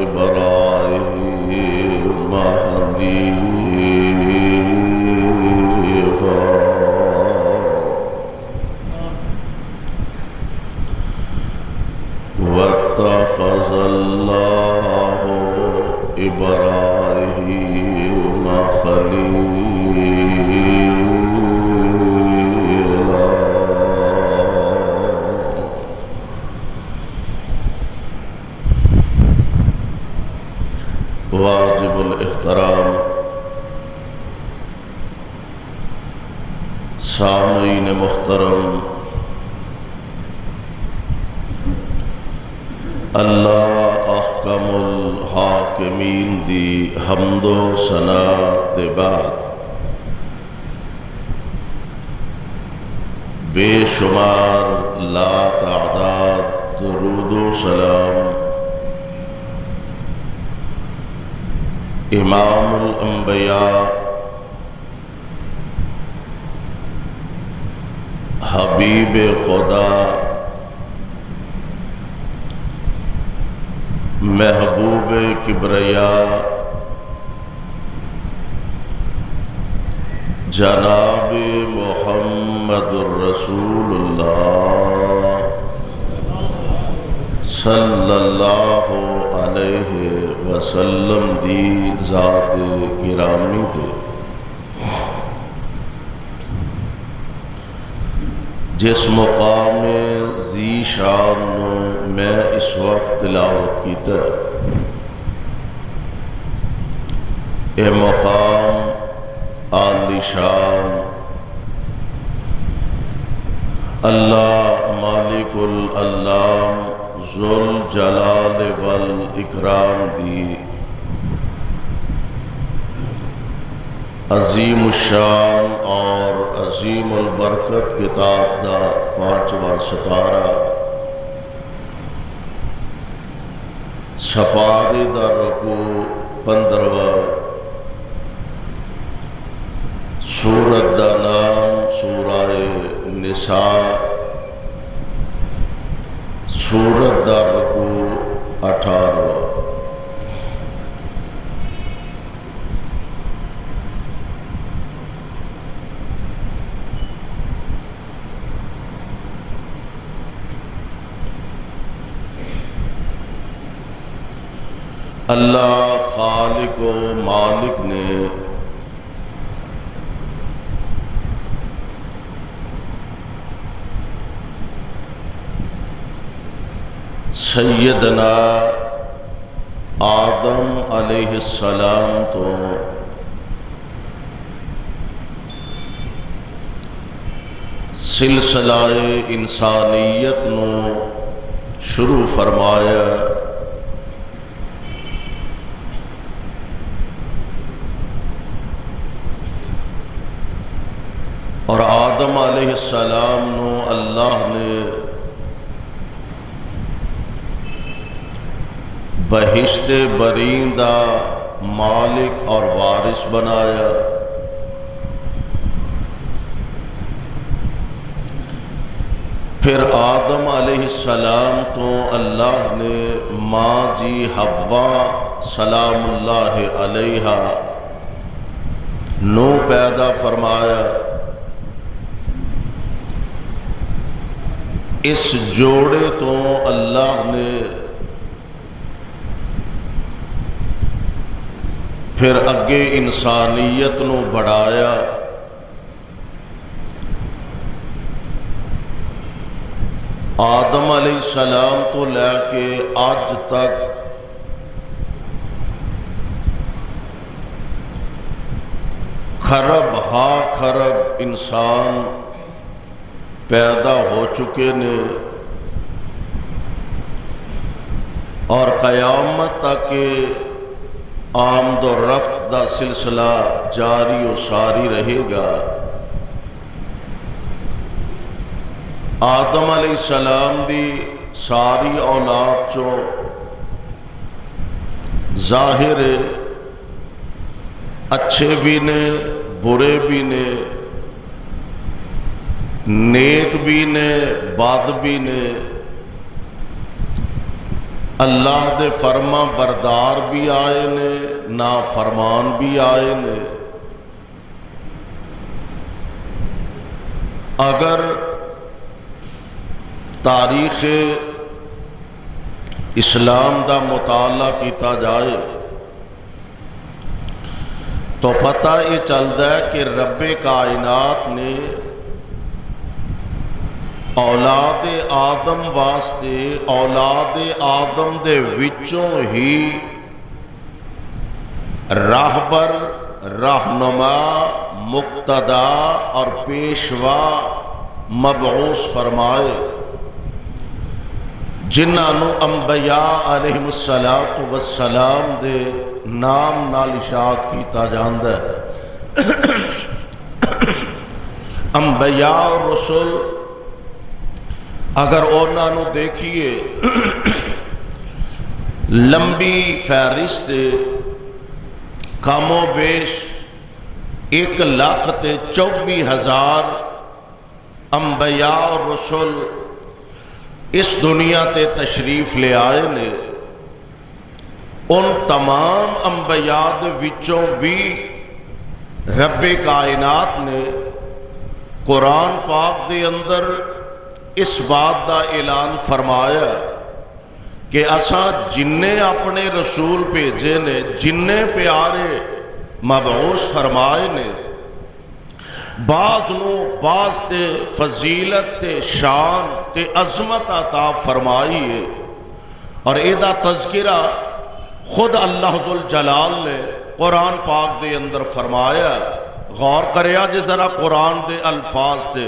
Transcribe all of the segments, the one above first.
إبراهيم حنيفا واتخذ الله إبراهيم خليلا واجب الاحترام سامعین محترم، اللہ احکم الحاکمین دی حمد و ثنا دے بعد بے شمار لا تعداد درود و سلام امام الانبیاء حبیب خدا محبوب کبریا جناب محمد الرسول اللہ صلی اللہ علیہ وسلم دی ذات گرامی تے جس مقام ذی شان میں اس وقت تلاوت کیتا ہے، اے مقام عالی شان اللہ مالک العلام ذوالجلال والاکرام دی عظیم الشان اور عظیم البرکت کتاب دا 5واں سپارہ صفحہ دا رکوع 15واں، سورت دا نام سورہ نساء، سورت دا رکوع 18واں۔ اللہ خالق و مالک نے سیدنا آدم علیہ السلام تو سلسلہ انسانیت نو شروع فرمایا، اور آدم علیہ السلام نو اللہ نے بہشت برین دا مالک اور وارث بنایا، پھر آدم علیہ السلام تو اللہ نے ماں جی حوا سلام اللہ علیہا نو پیدا فرمایا۔ اس جوڑے تو اللہ نے پھر اگے انسانیت نو بڑھایا، آدم علیہ السلام تو لے کے آج تک خرب ہا خرب انسان پیدا ہو چکے نے، اور قیامت تک آمد و رفت دا سلسلہ جاری و ساری رہے گا۔ آدم علیہ السلام دی ساری اولاد چو ظاہر اچھے بھی نے برے بھی نے، نیک بھی نے بد بھی نے، اللہ دے فرما بردار بھی آئے نے، نا فرمان بھی آئے نے۔ اگر تاریخ اسلام دا مطالعہ کیتا جائے تو پتہ یہ چلتا ہے کہ رب کائنات نے اولاد آدم واسطے اولاد آدم دے وچوں ہی راہبر، رہنما، مقتدا اور پیشوا مبعوث فرمائے، جنہاں انبیاء علیہم السلام دے نام نال اشارت کیتا جاندا ہے۔ انبیاء اور رسول اگر انہوں دیکھیے لمبی فہرست کم و بیش 1,24,000 انبیاء اور رسول اس دنیا تے تشریف لے آئے نے۔ ان تمام انبیاء دے وچوں بھی رب کائنات نے قرآن پاک دے اندر اس بات دا اعلان فرمایا کہ اساں جننے اپنے رسول بھیجے نے، جننے پیارے مبعوث فرمائے نے، بعض نو بعض تے فضیلت تے شان تے عظمت عطا فرمائی ہے، اور ایدہ تذکرہ خود اللہ ذوالجلال نے قرآن پاک دے اندر فرمایا۔ غور کریا جی ذرا قرآن دے الفاظ تے،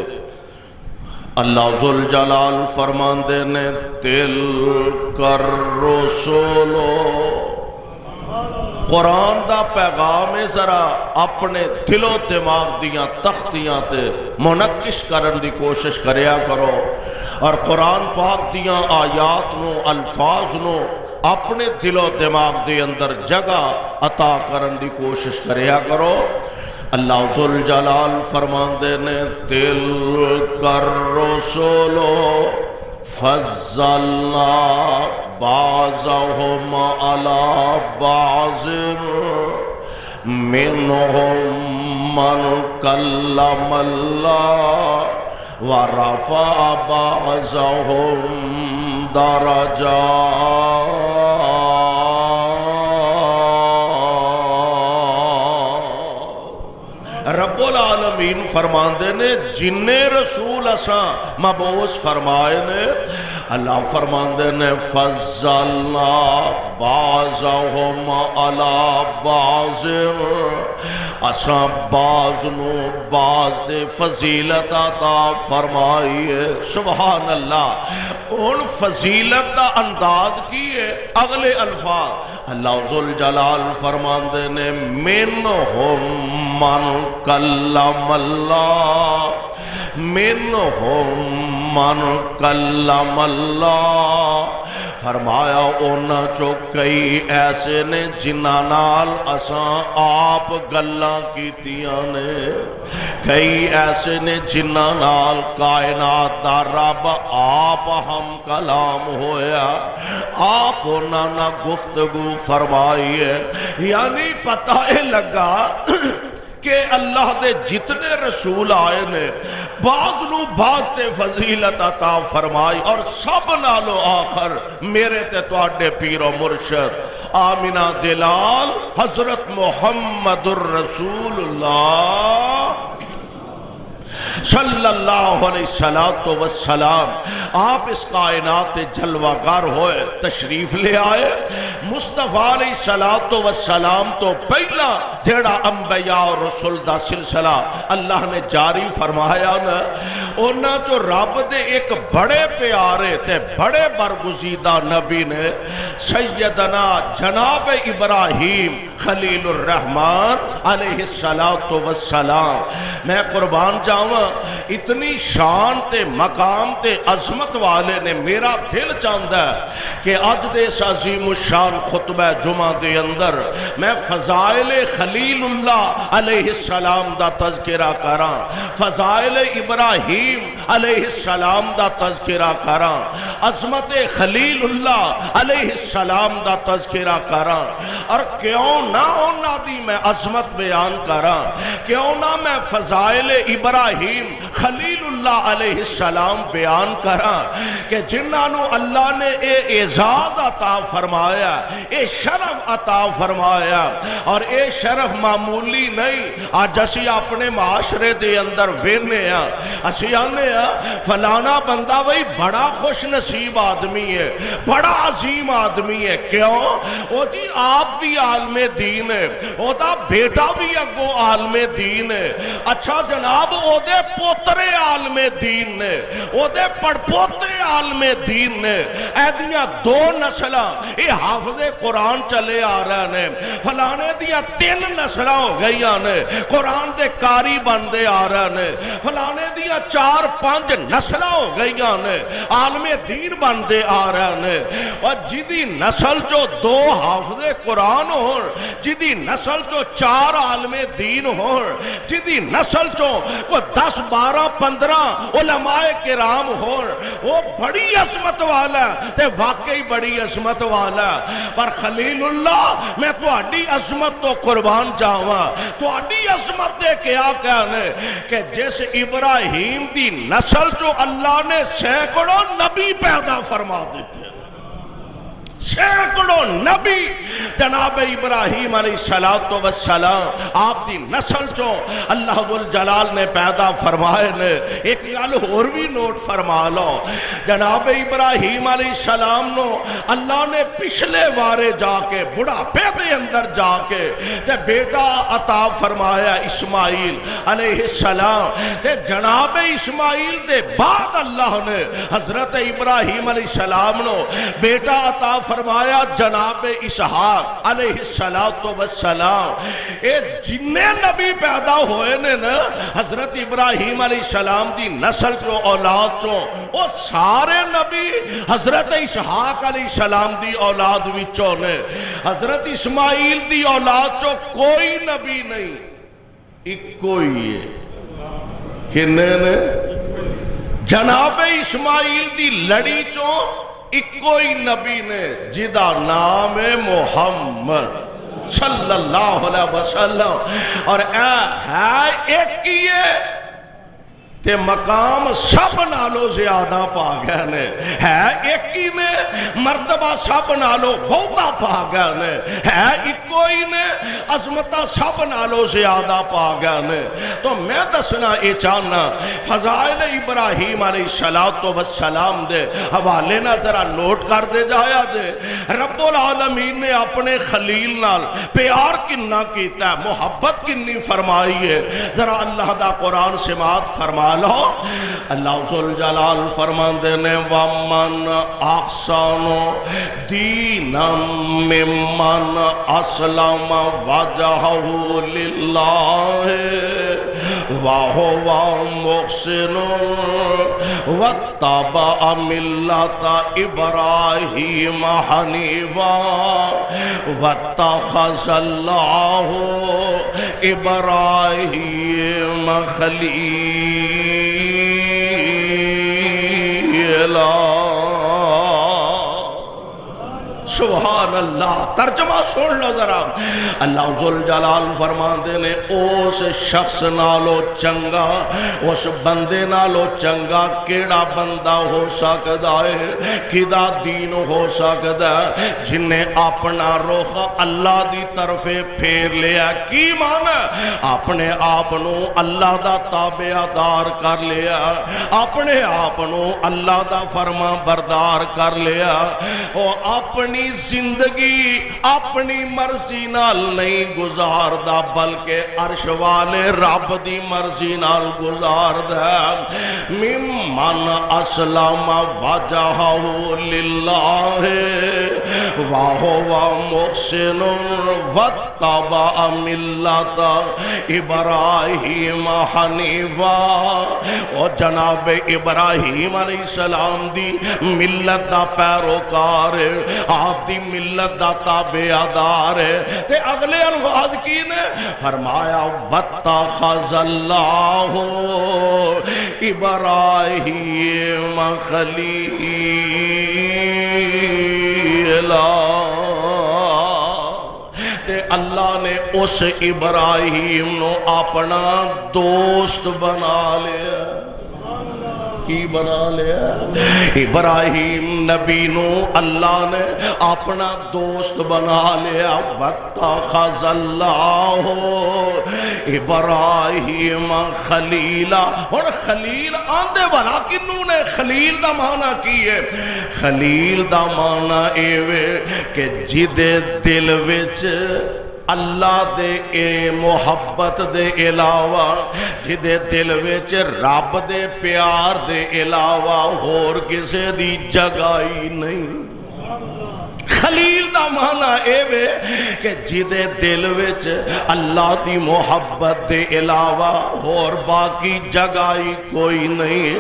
اللہ ذوالجلال فرماندے نے تِلْكَ الرُّسُلُ، قرآن دا پیغام ذرا اپنے دل و دماغ دیاں تختیاں تے منقش کرن دی کوشش کریا کرو، اور قرآن پاک دیاں آیات نو، الفاظ نو اپنے دل و دماغ دے اندر جگہ عطا کرن دی کوشش کریا کرو۔ اللہ ذوالجلال فرماندے نے تِلْكَ الرُّسُلُ فَضَّلْنَا بَعْضَهُمْ عَلَى بَعْضٍ مِّنْهُمْ مَنْ كَلَّمَ اللَّهُ وَرَفَعَ بَعْضَهُمْ دَرَجَاتٍ۔ رب العالمین فرماندے نے جننے رسول اساں مبعوث فرمائے نے، اللہ فرماندے نے فضلنا بعضهم علی بعض، اساں بعض نو بعض دے فضیلت عطا فرمائی ہے۔ سبحان اللہ۔ ان فضیلت دا انداز کی ہے، اگلے الفاظ اللہ ذوالجلال فرماندے نے منہم من کلم اللہ، منہم من کلم اللہ، فرمایا اونا چو کئی ایسے نے جنہاں نال اساں آپ گلاں کیتیاں نے، کئی ایسے نے جنہاں نال کائنات دا رب آپ ہم کلام ہویا، آپ اونا نہ گفتگو فرمائی ہے۔ یعنی پتہ لگا کہ اللہ دے جتنے رسول آئے نے بعض نو بعض تے فضیلت عطا فرمائی، اور سب نالو آخر میرے تے تواڈے پیر و مرشد آمینہ دلال حضرت محمد الرسول اللہ صلی اللہ علیہ وسلم، آپ اس کائنات جلوہ گر ہوئے تشریف لے آئے۔ مصطفیٰ علیہ السلام تو پہلا جیڑا انبیاء اور رسول دا سلسلہ اللہ نے جاری فرمایا نا، انہاں جو رب دے ایک بڑے پیارے تے بڑے برگزیدہ نبی نے سیدنا جناب ابراہیم خلیل الرحمن علیہ السلام، میں قربان جاواں اتنی شان تے مقام تے عظمت والے نے میرا دل چاہتا ہے کہ اج دے اس عظیم الشان خطبہ جمعہ دے اندر میں فضائل خلیل اللہ علیہ السلام دا تذکرہ کراں، فضائل ابراہیم ابراہیم علیہ السلام دا تذکرہ کراں، عظمت خلیل اللہ علیہ السلام دا تذکرہ کراں، اور کیوں نہ انہاں دی میں عظمت بیان کراں، کیوں نہ میں فضائل ابراہیم خلیل اللہ علیہ السلام بیان کراں کہ جنہاں نو اللہ نے اے اعزاز عطا فرمایا، اے شرف عطا فرمایا، اور اے شرف معمولی نہیں۔ آج اسی اپنے معاشرے دے اندر وینے ہیں، اسی آنے ہیں فلانا بندہ وہی بڑا خوش نصیب آدمی ہے، بڑا عظیم آدمی ہے، کیوں؟ وہ جی آپ بھی عالم دین ہے، وہ دا بیٹا بھی اگو عالم دین ہے، اچھا جناب وہ دے پوترے عالم دین نے، وہ دے پڑپوتے عالم دین نے، ایدیاں دو نسلہ یہ حافظ قرآن چلے آ رہے نے، فلانے دیا 3 نسلہ ہو گئی نے، قرآن دے کاری بندے آ رہے نے، فلانے دیا 4-5 نسلہ ہو گئی نے، عالم دین بندے آ رہے نے، اور جدی نسل جو 2 حافظ قرآن ہوں، جدی نسل جو 4 عالم دین ہوں، جدی نسل جو 10-12-15 علماء کرام ہوں، وہ بڑی عظمت والا تے واقعی بڑی عظمت والا، پر خلیل اللہ میں تو اڈی عظمت تو قربان جاواں، تو اڈی عظمت دے کیا کہنے کہ جس ابراہیم دی نسل جو اللہ نے سینکڑوں نبی پیدا فرما دیتے، سینکڑوں نبی جناب ابراہیم علیہ السلام آپ دی نسل چوں اللہ ذوالجلال نے پیدا فرمائے نے۔ ایک گل اور بھی نوٹ فرما لو، جناب ابراہیم علیہ السلام نو اللہ نے پچھلے وارے جا کے بڑھاپے دے اندر جا کے تے بیٹا عطا فرمایا اسماعیل علیہ السلام، تے جناب اسماعیل دے بعد اللہ نے حضرت ابراہیم علیہ السلام نو بیٹا عطا فرمایا جناب اسحاق علیہ السلام۔ اے جنہیں نبی پیدا ہوئے نے نا حضرت ابراہیم علیہ السلام دی نسل چو اولاد چو، وہ سارے نبی حضرت اسحاق علیہ السلام دی اولاد وچوں نے، حضرت اسماعیل دی اولاد چو کوئی نبی نہیں، ایک کوئی ہے، کنے نے جناب اسماعیل دی لڑی چو ایک کوئی نبی نے جدا نام محمد صلی اللہ علیہ وسلم، اور اے ہے ایک ہی ہے تے مقام سب نالو زیادہ پا گئے نے، ہے ایک ہی نے مرتبہ سب نالو بہتا پا گئے نے، ہے ایک کوئی نے عظمتہ سب نالو زیادہ پا گئے نے۔ تو میں دسنا اے چاہنا فضائل ابراہیم علیہ السلام دے حوالے نہ ذرا نوٹ کر دے جایا دے، رب العالمین نے اپنے خلیل نال پیار کننا کیتا ہے، محبت کنی فرمائی ہے، ذرا اللہ دا قرآن سماعت فرما لو۔ اللہ ذوالجلال فرماندے نے وَمَنْ أَحْسَنُ دِينًا مِّمَّنْ أَسْلَمَ وَجْهَهُ لِلَّهِ وَهُوَ مُحْسِنٌ وَاتَّبَعَ مِلَّةَ إِبْرَاهِيمَ حَنِيفًا وَاتَّخَذَ اللَّهُ إِبْرَاهِيمَ خَلِيلًا۔ سبحان اللہ، ترجمہ سن لو ذرا، اللہ ذوالجلال فرماندے نے اس شخص نالو چنگا، اس بندے نالو چنگا کیڑا بندہ ہو سکتا ہے، کدا دین ہو سکتا ہے جنہیں اپنا رخ اللہ دی طرف پھیر لیا، کی مانا اپنے آپنو اللہ دا تابعدار کر لیا، اپنے آپنو اللہ دا فرما بردار کر لیا، وہ اپنی زندگی اپنی مرضی نال نہیں گزار دا بلکہ عرش والے رب دی مرضی نال گزار دا۔ ممن اسلم وجہہ للہ وہو محسن واتبع ملت ابراہیم حنیفا، اور جناب ابراہیم علیہ السلام دی ملت دا پیروکار، آپ آپ دی ملت دا تابعدار ہے۔ تے اگلے الفاظ کی نے فرمایا وَاتَّخَذَ اللَّهُ إِبْرَاهِيمَ خَلِيلًا، تے اللہ نے اس ابراہیم نو اپنا دوست بنا لیا۔ کی بنا لیا؟ ابراہیم نبی نو اللہ نے اپنا دوست بنا لیا۔ وَاتَّخَذَ اللَّهُ إِبْرَاهِيمَ خَلِيلًا۔ اور خلیل آندے بنا کنوں نے خلیل دا معنی کی ہے؟ خلیل دا معنی ایوے کہ جدے دل وچ اللہ دے اے محبت دے علاوہ، جدے دل وچ رب دے پیار دے علاوہ ہور کسے دی جگہ ہی نہیں۔ خلیل دا معنی اے وے کہ جدے دل وچ اللہ دی محبت دے علاوہ اور باقی جگہ ہی کوئی نہیں،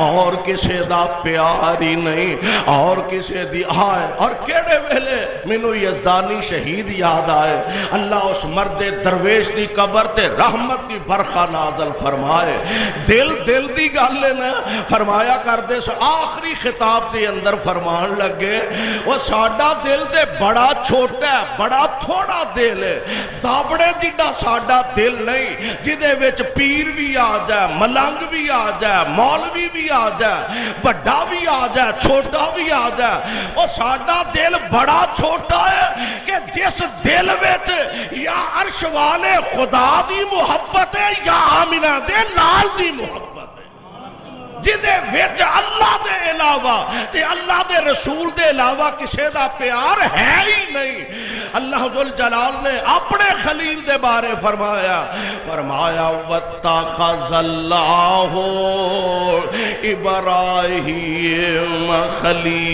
اور کسے دا پیار ہی نہیں، اور کسے دی آئے۔ اور کیڑے ویلے مینوں یزدانی شہید یاد آئے، اللہ اس مرد درویش دی قبر تے رحمت دی برخہ نازل فرمائے۔ دل دی گل نے فرمایا کر دے سو آخری خطاب دے اندر فرمان لگے وہ ساڈا دل دے بڑا چھوٹا ہے، بڑا تھوڑا دل ہے، دابڑے جڈا ساڈا دل نہیں جدے وچ پیر بھی آ جائے، ملنگ بھی آ جائے، مولوی بھی آ جائے، بڑا بھی آ جائے، چھوٹا بھی آ جائے۔ اور ساڈا دل بڑا چھوٹا ہے کہ جس دل وچ یا عرش والے خدا دی محبت ہے یا آمنہ دے لال دی محبت ہے، جدے وچ اللہ دے علاوہ تے اللہ دے رسول دے علاوہ کسے دا پیار ہے ہی نہیں۔ اللہ ذوالجلال نے اپنے خلیل دے بارے فرمایا وَاتَّخَذَ اللَّهُ إِبْرَاهِيمَ خَلِيلًا۔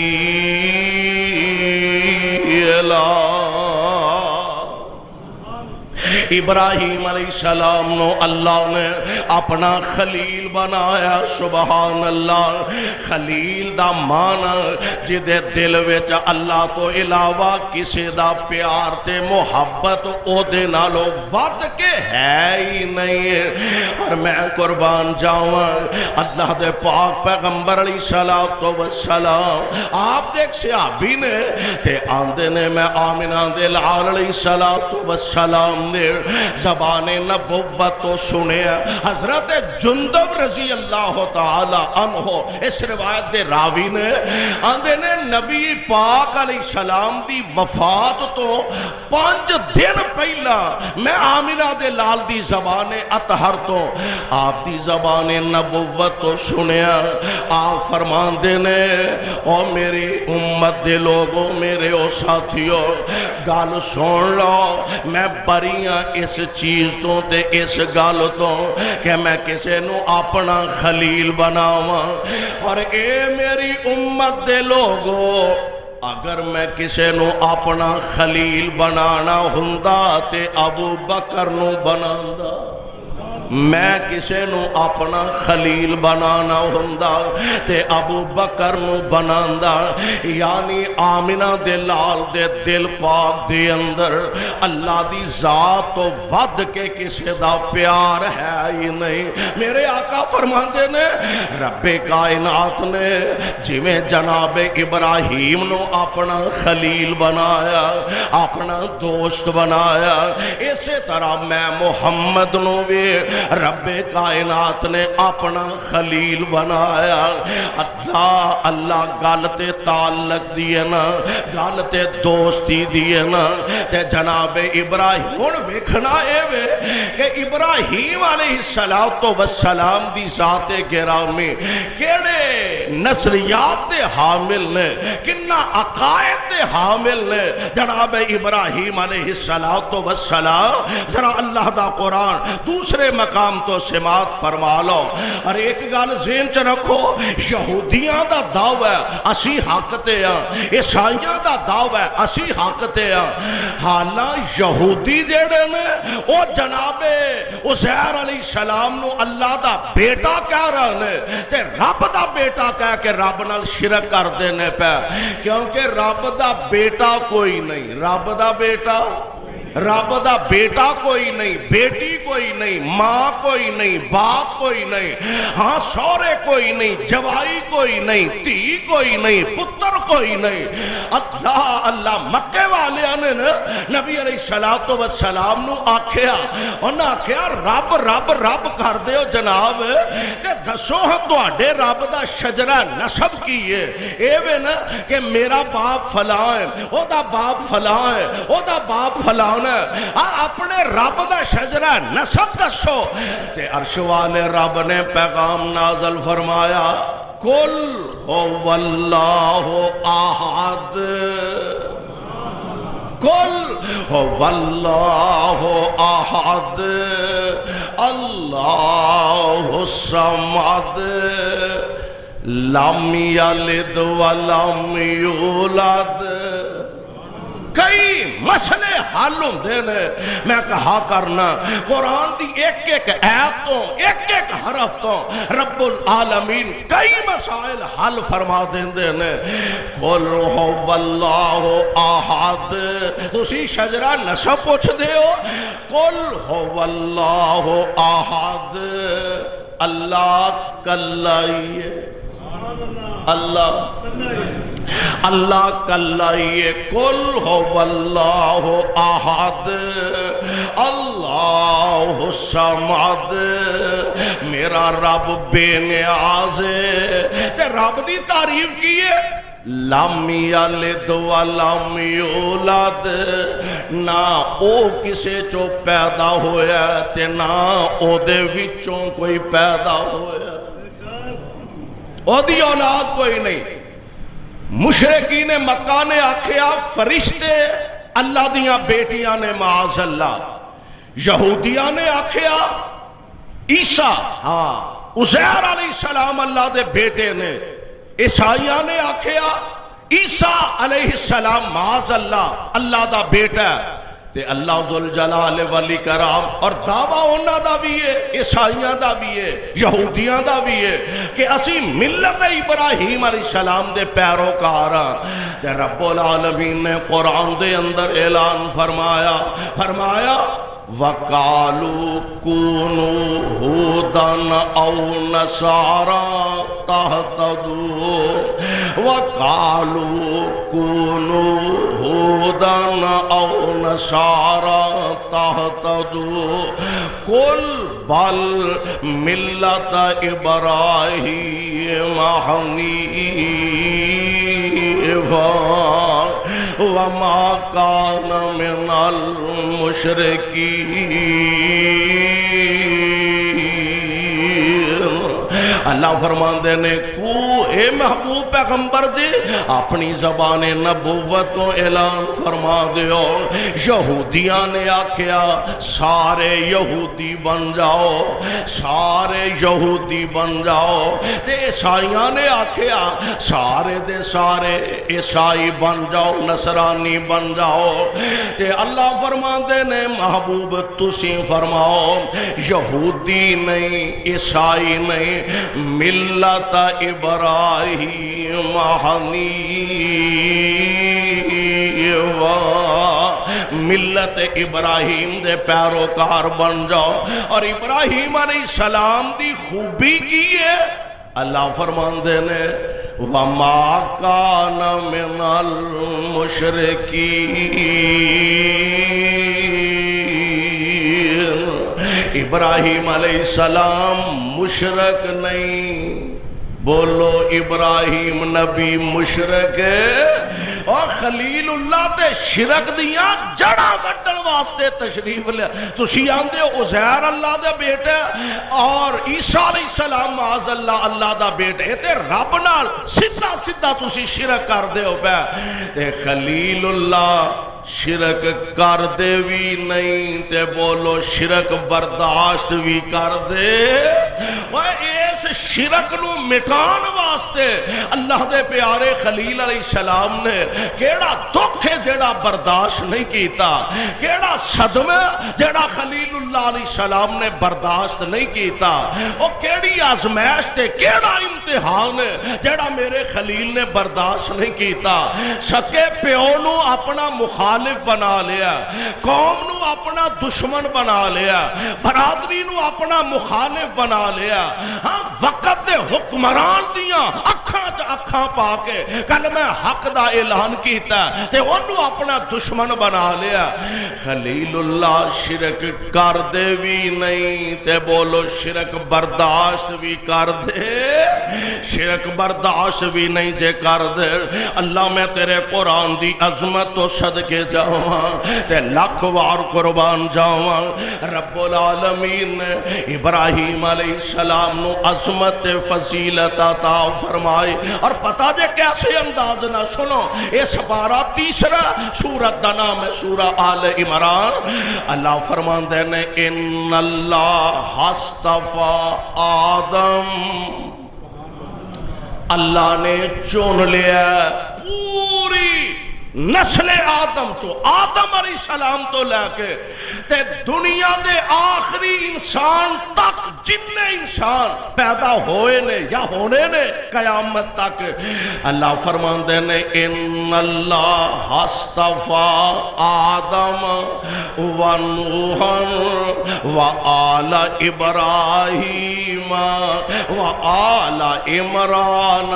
ابراہیم علیہ السلام نو اللہ نے اپنا خلیل بنایا۔ سبحان اللہ۔ خلیل دا معنی جدے دل وچ اللہ تو علاوہ کسے دا پیار تے محبت او دے نالو ود کے ہے ہی نہیں۔ اور میں قربان جاواں اللہ دے پاک پیغمبر علیہ السلام آپ دیکھ صحابی نے تے آندے نے میں آمنہ دے لال علیہ السلام نے زبان نبوت تو سنے۔ حضرت جندب رضی اللہ تعالی عنہ اس روایت دے راوی نے آندے نے نبی پاک علیہ السلام دی وفات تو 5 دن پہلا میں آمنہ دے لال دی زبان اطہر تو آپ دی زبان نبوت تو سنے۔ آپ فرمان دے نے او میری امت دے لوگوں، میرے او ساتھیوں، گال سن لو، میں بریاں اس چیز تو تے اس گال تو کہ میں کسے نو اپنا خلیل بناواں۔ اور اے میری امت دے لوگو، اگر میں کسے نو اپنا خلیل بنانا ہوندا تے ابو بکر نو بناندا۔ میں کسے نو اپنا خلیل بنانا ہوندا تے ابو بکر نو بناندا۔ یعنی آمنہ دے لال دے دل پاک دے اندر اللہ دی ذات تو ود کے کسے دا پیار ہے ہی نہیں۔ میرے آقا فرماندے نے رب کائنات نے جویں جناب ابراہیم نو اپنا خلیل بنایا، اپنا دوست بنایا، اسی طرح میں محمد نو بھی رب کائنات نے اپنا خلیل بنایا۔ اللہ گالتے تعلق دیئے نا، گالتے دوستی دیئے نا تے جناب ابراہیم ہون ویکھنا اے وے کہ ابراہیم علیہ السلام دی ذات گرامی کیڑے نظریات دے حامل نے، کنہ عقائد دے حامل نے جناب ابراہیم علیہ السلام۔ ذرا اللہ دا قرآن دوسرے مقام تو سماعت فرما لو۔ اور ایک گل ذہن چ رکھو، یہودیاں دا دعوی ہے اسی حق تے ہاں، عیسائیاں دا دعوی ہے اسی حق تے ہاں۔ حالاں یہودی جڑے نے او جناب عزیر علیہ السلام نو اللہ دا بیٹا کہہ رہے نے تے رب دا بیٹا کہہ کے رب نال شرک کر دینے پہ، کیونکہ رب دا بیٹا کوئی نہیں، رب دا بیٹا، رب دا بیٹا کوئی نہیں، بیٹی کوئی نہیں، ماں کوئی نہیں، باپ کوئی نہیں، ہاں سورے کوئی نہیں، جوائی کوئی نہیں، تھی کوئی نہیں، پتر کوئی نہیں۔ اللہ اللہ مکے والے نے نبی علیہ السلام نو آکھیا، انہاں آکھیا رب رب رب کر دیو جناب تے دسو ہم تواڈے رب دا شجرہ نسب کی ہے، ایویں نا کہ میرا باپ فلاں ہے، او دا باپ فلاں ہے، او دا باپ فلاں، اپنے رب دا شجرہ نسب دسو۔ تے عرش والے رب نے پیغام نازل فرمایا، قل هو اللہ احد، قل هو اللہ احد اللہ الصمد لم یلد ولم یولد۔ کئی مسئلے حل ہوندے نے، میں کہا کرنا قرآن دی ایک ایک آیت تو ایک ایک حرف تو رب العالمین کئی مسائل حل فرما دیندے نے۔ قل هو اللہ احد، تسی شجرہ نسب پوچھ دے ہو، قل هو اللہ احد اللہ کلائیے، اللہ کلائیے، قل هو اللہ احد اللہ الصمد، میرا رب بے نیاز ہے۔ تے رب دی تعریف کیے، لم یلد ولم یولد، نہ او کسے چو پیدا ہویا تے نہ او دے وچوں کوئی پیدا ہویا، او دی اولاد کوئی نہیں۔ مشرکین مکہ نے آکھیا فرشتے اللہ دیاں بیٹیاں نے معاذ اللہ، یہودیاں نے آکھیا عیسیٰ ہاں عزیر علیہ السلام اللہ دے بیٹے نے، عیسائیاں نے آکھیا عیسیٰ علیہ السلام معاذ اللہ اللہ دا بیٹا ہے۔ تے اللہ ذوالجلال والاکرام اور دعویٰ انہاں دا بھی ہے، عیسائیاں دا بھی ہے، یہودیاں دا بھی ہے کہ اسی ملت ابراہیم علیہ السلام دے پیروکار ہاں۔ تے رب العالمین نے قرآن دے اندر اعلان فرمایا، وَقَالُوا كُونُوا هُودًا أَوْ نَصَارَىٰ تَهْتَدُوا، وَقَالُوا كُونُوا هُودًا أَوْ نَصَارَىٰ تَهْتَدُوا، قُلْ بَلْ مِلَّةَ إِبْرَاهِيمَ حَنِيفًا وَمَا كَانَ مِنَ الْمُشْرِكِينَ۔ اللہ فرماندے نے کو اے محبوب پیغمبر جی اپنی زبان نبوت کو اعلان فرما دیو۔ یہودیاں نے آکھیا سارے یہودی بن جاؤ، سارے یہودی بن جاؤ، تے عیسائیاں نے آکھیا سارے دے سارے عیسائی بن جاؤ، نصرانی بن جاؤ۔ تے اللہ فرماندے نے محبوب تسی فرماؤ یہودی نہیں عیسائی نہیں، ملت ابراہیم حنیف، ملت ابراہیم دے پیروکار بن جاؤ۔ اور ابراہیم علیہ السلام دی خوبی کی ہے، اللہ فرماندے نے وَمَا كَانَ مِنَ الْمُشْرِكِينَ، ابراہیم علیہ السلام مشرک نہیں۔ بولو ابراہیم نبی مشرک اور خلیل اللہ تے شرک دیاں جڑا وڈن واسطے تشریف لیا۔ تسی آندے عزیر اللہ دے بیٹے اور عیسیٰ علیہ السلام معاذ اللہ اللہ دا بیٹے تے رب نال سیدھا سیدھا تسی شرک کر دے ہو پہ۔ تے خلیل اللہ شرک کر دے بھی نہیں تے بولو شرک برداشت بھی کر دے اس شرک نو مٹان واسطے اللہ دے پیارے خلیل علیہ السلام نے کیڑا دکھ ہے جیڑا برداشت نہیں کیتا کیڑا صدمہ جیڑا خلیل اللہ علیہ السلام نے برداشت نہیں کیتا او کیڑی آزمائش تے کیڑا امتحان ہے جیڑا میرے خلیل نے برداشت نہیں کیتا سکے پیو نو اپنا مخالف بنا لیا قوم نو اپنا دشمن بنا لیا برادری نو اپنا مخالف بنا لیا ہاں وقت دے حکمران دیاں اکھاں پا کے کلمہ حق دا اعلان کیتا تے انہوں اپنا دشمن بنا لیا خلیل اللہ شرک کر دے بھی نہیں تے بولو شرک برداشت بھی کر دے شرک برداشت بھی نہیں جے کر دے اللہ میں تیرے قرآن دی عظمت تو صدقے جاواں تے لاکھ وار قربان جاواں رب العالمین نے ابراہیم علیہ السلام نو عظمت فضیلت عطا فرمائی اور پتہ دے کیسے انداز نہ سنو اس بارہ تیسرا سورت دا نام ہے سورہ آل عمران اللہ فرماندے نے ان اللہ اصطفیٰ آدم اللہ نے چن لیا پوری نسل آدم چو آدم علیہ السلام تو لے کے تے دنیا دے آخری انسان تک جتنے انسان پیدا ہوئے نے یا ہونے نے قیامت تک اللہ فرماندے نے ان اللہ اصطفیٰ آدم و نوحا و آل ابراہیم و آل عمران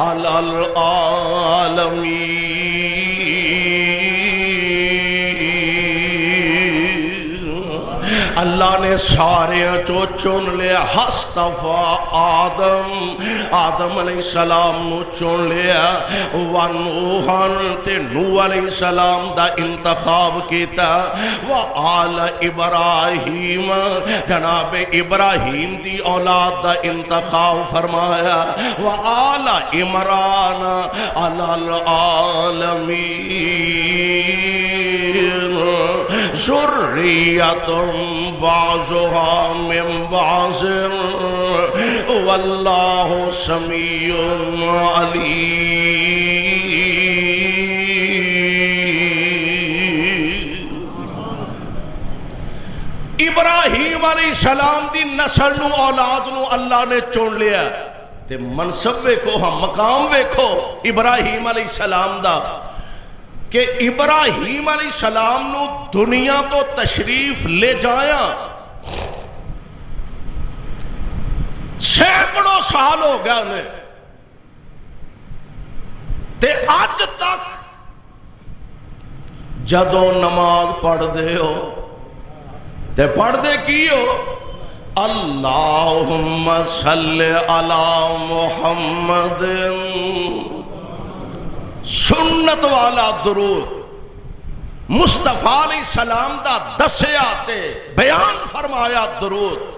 علی العالمین اللہ نے سارے چو چن لیا اصطفیٰ آدم علیہ السلام نو چن لیا ونوحاً تے نوح علیہ السلام دا انتخاب کیتا وآل ابراہیم جناب ابراہیم دی اولاد دا انتخاب فرمایا وآل عمران علی العالمین ذریۃ بعضها من بعض واللہ سمیع علیم ابراہیم علیہ السلام دی نسل نو اولاد نو اللہ نے چن لیا تے منصب ویکھو ہم مقام ویکھو ابراہیم علیہ السلام دا کہ ابراہیم علیہ السلام نو دنیا تو تشریف لے جایا سینکڑوں سال ہو گیا انہیں تے آج تک جدوں نماز پڑھ دے ہو تے پڑھ دے کی ہو اللہم صلی علی محمد سنت والا درود مصطفیٰ علیہ السلام دا دسیا تے بیان فرمایا درود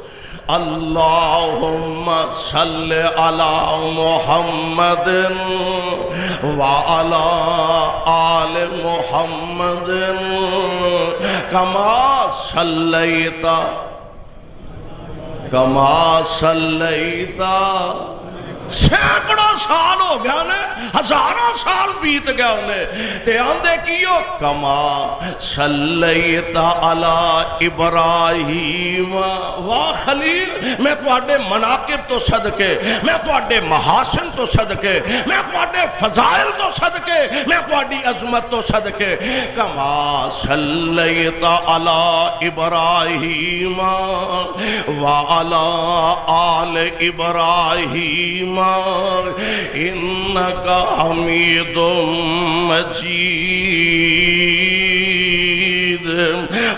اللہم صلی علی محمد وعلی آل محمد کما صلیتا سینکڑوں سال ہو گیا نے ہزاروں سال بیت گیا انہیں تے آندے کیو کما صلیت علی ابراہیم واہ خلیل میں تو آڈے مناقب تو صدقے میں تو آڈے محاسن تو صدقے میں تو آڈے فضائل تو صدقے میں تو آڈی عظمت تو صدقے کما صلیت علی ابراہیم وعلی آل ابراہیم انکا حمید مجید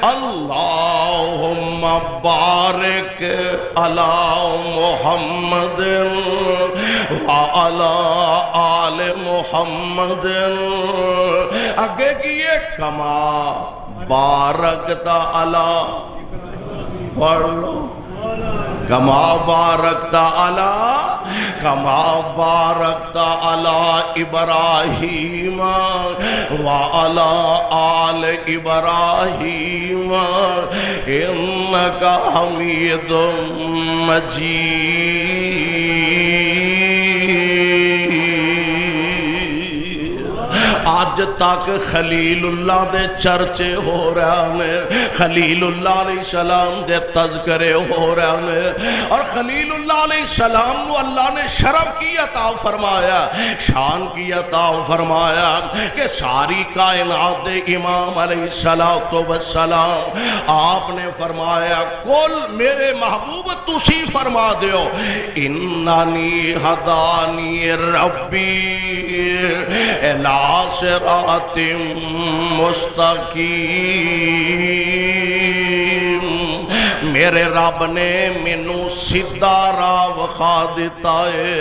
اللہم بارک علی محمد وعلی آل محمد اگے کیے کما بارکتا علی پڑھ لو کما بارکتا علی کما بارکت علی ابراہیم وعلی آل ابراہیم انک حمید مجید۔ آج تک خلیل اللہ دے چرچے ہو رہے ہیں، خلیل اللہ علیہ السلام دے تذکرے ہو رہے ہیں، اور خلیل اللہ علیہ السلام کو اللہ نے شرف کی عطا فرمایا، شان کی عطا فرمایا کہ ساری کائنات دے امام علیہ السلام آپ نے فرمایا کل میرے محبوب تسی فرما دیو انانی ہدانی ربی الی صراط مستقیم، میرے رب نے مینوں سیدھا راہ وکھا دیتا ہے،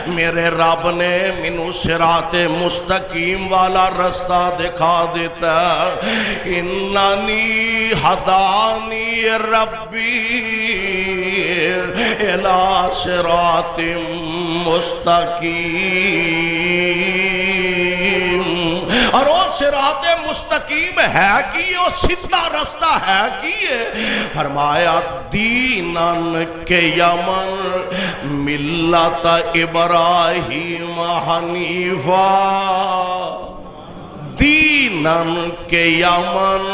میرے رب نے مینوں صراط مستقیم والا رستہ دکھا دیتا ہے۔ انانی ہدانی ربی الی صراط مستقیم، اور وہ صراط مستقیم ہے کی، وہ سیدھا رستہ ہے کی ہے؟ فرمایا دینن کے یمن ملت ابراہیم حنیفہ، دینن کے یمن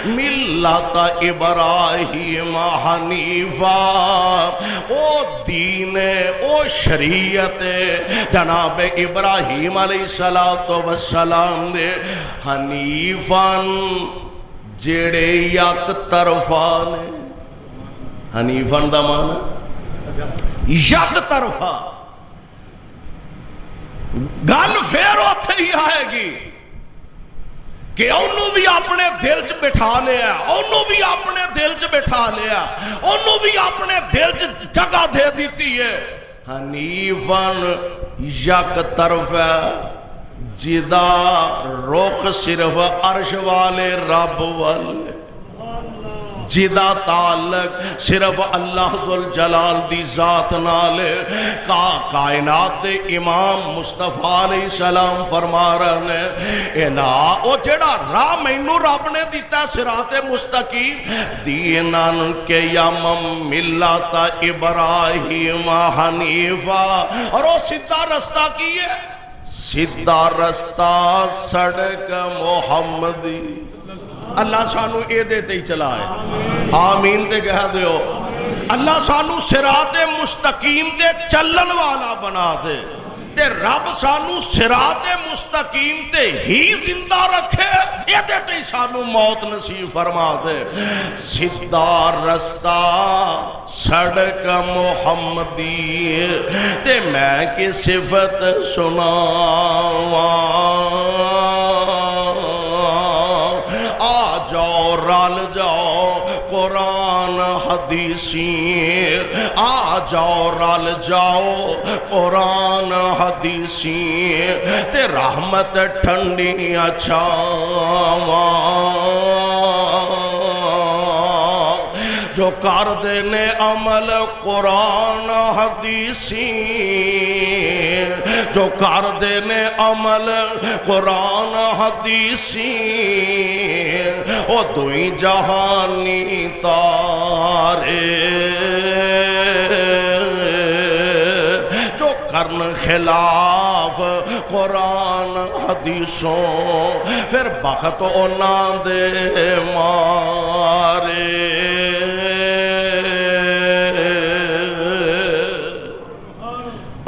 ملت ابراہیم حنیفہ، او دین او شریعت جناب ابراہیم علیہ السلام دے حنیفاً جڑے یک طرفہ نے، حنیفاً دا معنی یک طرفہ، گل پھر اوتھے ہی آئے گی کہ انہوں بھی اپنے دل چ بٹھا لیا، انہوں بھی اپنے دل چ بٹھا لیا، انہوں بھی اپنے دل چ جگہ دے دیتی ہے۔ حنیفاً یک طرف ہے جدا رخ صرف عرش والے رب والے، جدا تعلق صرف اللہ ذوالجلال دی ذات نال، کائنات دے امام مصطفیٰ علیہ السلام فرما رہے ہیں الہ او جڑا راہ مینوں رب نے دیتا صراط مستقیم، دینن کے یمم ملت ابراہیم حنیفہ، اور وہ سیدھا رستہ کی ہے، سیدھا رستہ سڑک محمدی۔ اللہ سانو اے دیتے ہی چلائے، آمین تے کہہ دیو۔ اللہ سانو صراط مستقیم تے چلن والا بنا دے، تے رب سانو صراط مستقیم تے ہی زندہ رکھے، اے دیتے ہی سانو موت نصیب فرما دے۔ سیدھا رستہ سڑک محمدی تے میں کی صفت سناواں، جاؤ رل جاؤ قرآن حدیثیں، آ جاؤ رل جاؤ قرآن حدیثیں، تے رحمت ٹھنڈیاں چھاواں، جو کر دینے عمل قرآن حدیثیں، جو کر دینے عمل قرآن حدیثیں، او دوئی جہانی تارے، جو کرن خلاف قرآن حدیثوں پھر بخت اونا دے مارے۔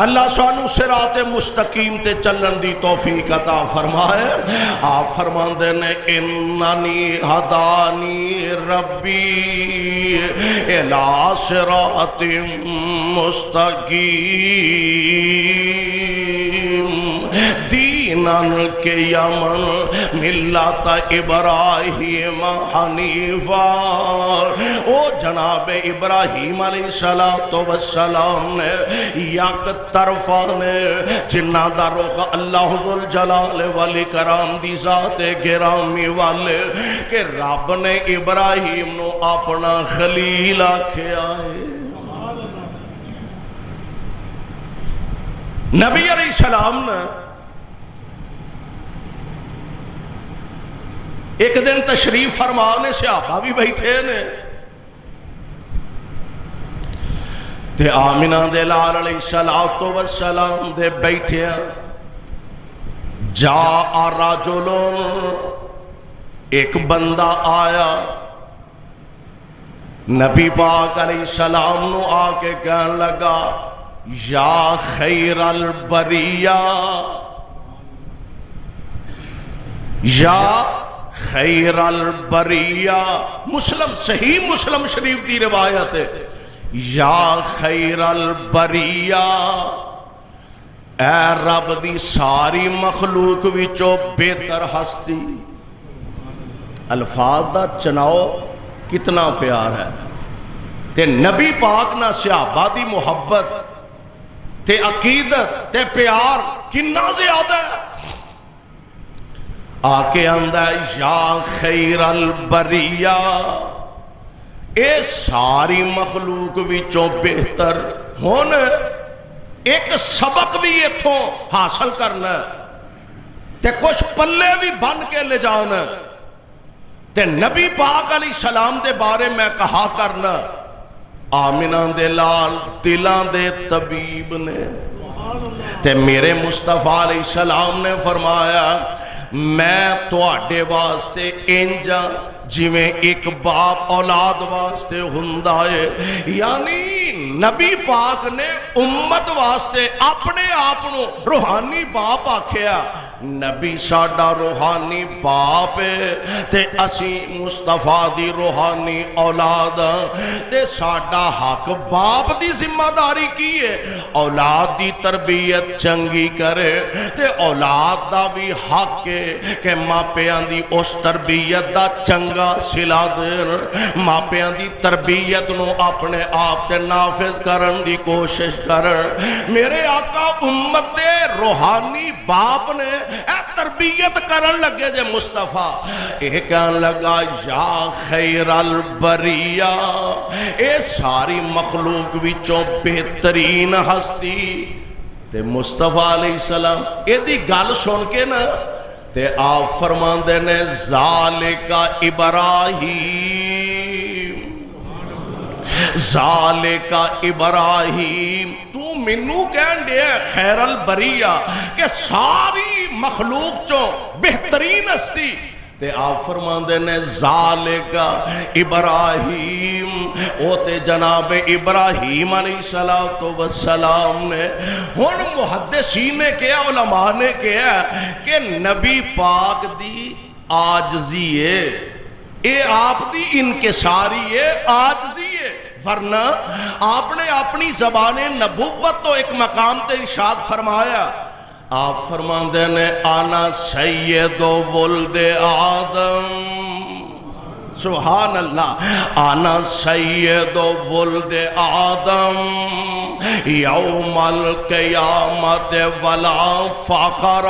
اللہ سانو صراط مستقیم تے چلن دی توفیق عطا فرمائے۔ آپ فرماندے نے اننی ہدانی ربی الی صراط مستقیم، دینن کے یمن ملت ابراہیم حنیفہ، او جناب ابراہیم علیہ السلام نے یک طرفہ نے جنہ دا رخ اللہ ذوالجلال والاکرام دی ذات گرامی والے کہ رب نے ابراہیم نو اپنا خلیل آکھیا ہے۔ نبی علیہ السلام نے ایک دن تشریف فرما نے صحابہ بھی بیٹھے نے تے آمنہ دے لال علیہ السلام دے بیٹھے جا رجلن ایک بندہ آیا نبی پاک علیہ السلام نو آ کے کہنے لگا یا خیر البریہ یا خیر البریہ مسلم صحیح مسلم شریف دی روایت ہے یا خیر البریہ اے رب دی ساری مخلوق وچوں بہتر ہستی الفاظ دا چناؤ کتنا پیار ہے تے نبی پاک نہ صحابہ دی محبت تے عقیدت تے پیار کنا زیادہ ہے آکے اندہ یا خیر البریہ اے ساری مخلوق وچوں بہتر ہون ایک سبق بھی اتھوں حاصل کرنا تے کچھ پلے بھی بن کے لے جانا تے نبی پاک علیہ السلام دے بارے میں کہا کرنا آمنہ دے لال دلان دے طبیب نے تے میرے مصطفیٰ علیہ السلام نے فرمایا میں تواڈے واسطے انجا جویں ایک باپ اولاد واسطے ہندائے یعنی نبی پاک نے امت واسطے اپنے آپنوں روحانی باپ آکھیا نبی ساڈا روحانی باپ ہے تے اسی مصطفیٰ دی روحانی اولاد تے ساڈا حق باپ دی ذمہ داری کی ہے اولاد دی تربیت چنگی کرے تے اولاد دا بھی حق ہے کہ ماپیاں دی اس تربیت دا چنگا سلا دین ماپیاں دی تربیت نو اپنے آپ تے نافذ کرن دی کوشش کرن میرے آقا امت دے روحانی باپ نے اے تربیت کرن لگے جے مصطفیٰ اے کہن لگا یا خیر البریہ اے ساری مخلوق وچوں بہترین ہستی تے مصطفیٰ علیہ السلام اے دی گل سن کے نا تے آپ فرماندے نے ذالک ابراہیم تو منو کہن دے خیر البریہ کہ ساری مخلوق چوں بہترین ہستی تے آپ فرماندے نے ذالک ابراہیم او تے جناب ابراہیم علیہ السلام نے ہن محدثین نے کیا علماء نے کیا کہ نبی پاک دی عاجزی ہے اے آپ دی انکساری ہے عاجزی ہے ورنہ آپ نے اپنی زبان نبوت تو ایک مقام تے ارشاد فرمایا آپ فرماندے نے آنا سید ولد آدم سبحان اللہ آنا سید ولد آدم یوم القیامت ولا فخر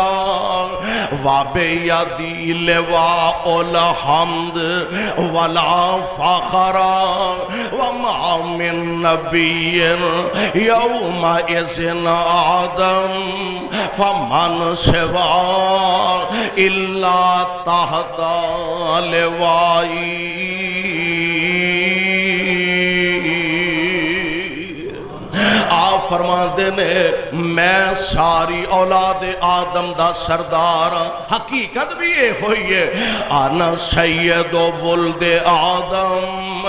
وبیدی لواء الحمد ولا فخر وما من نبی یومئذ آدم فمن سوا الا تحت لوائی آپ فرماندے نے میں ساری اولاد آدم دا سردار حقیقت بھی یہ ہوئی ہے آنا سید ولد آدم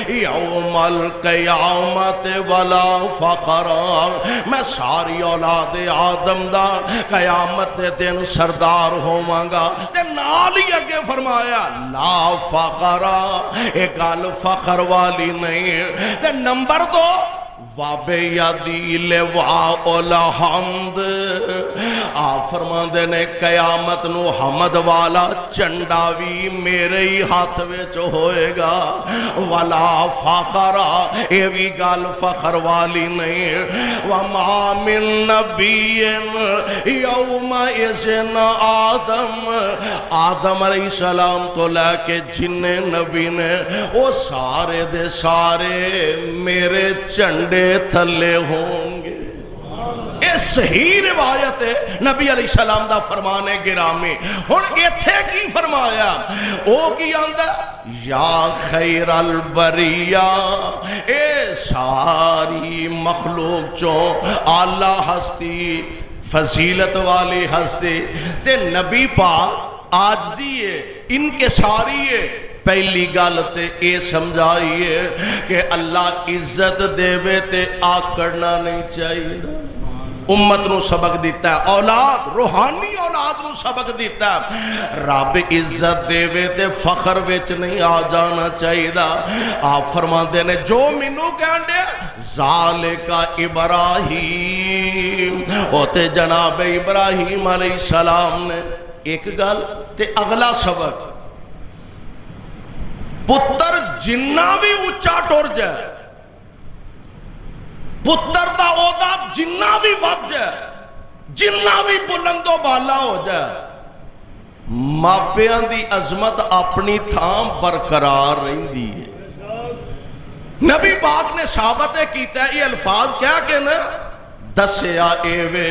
یوم القیامت ولا فخر میں ساری اولاد آدم دا قیامت دے دن سردار ہومانگا تے نال ہی اگے فرمایا لا فخر ایک گل فخر والی نہیں تے نمبر 2 وَبِيَدِي لِوَاءُ الْحَمْدِ آپ فرماندے نے قیامت نو حمد والا چنڈا بھی میرے ہی ہاتھ وچ ہوئے گا وَلَا فَخَرَ اے بھی گل فخر والی نہیں وَمَا مِن نَبِيٍ يَوْمَئِذٍ آدم علیہ السلام تو لے کے جننے نبی نے وہ سارے دے سارے میرے چنڈے تھلے ہوں گے اس صحیح روایت ہے نبی علیہ السلام دا فرمان ہے گرامی. ہن ایتھے کی فرمایا؟ او کی آندا یا خیر البریہ، اے ساری مخلوق چوں اعلی ہستی فضیلت والی ہستی تے نبی پاک عاجزی ہے انکساری ہے. پہلی گل تے اے سمجھائیے کہ اللہ عزت دے تے آکڑنا نہیں چاہیے. امت نو سبق دیتا ہے، اولاد روحانی اولاد نو سبق دیتا ہے. رب عزت دے تے فخر وچ نہیں آ جانا چاہیے. آپ فرماندے نے جو مینوں کہن دے ذالک ابراہیم، او تے جناب ابراہیم علیہ السلام نے. ایک گل تے اگلا سبق، پتر جنہ بھی اچھا ٹر جائے، پتر دا عہدہ جنہ بھی ود جائے، جنہ بھی بلند و بالا ہو جائے، ماپیاں دی عظمت اپنی تھام برقرار رہندی ہے. نبی پاک نے ثابت کیتا ہے یہ الفاظ کیا کہ نا دسیا اے وے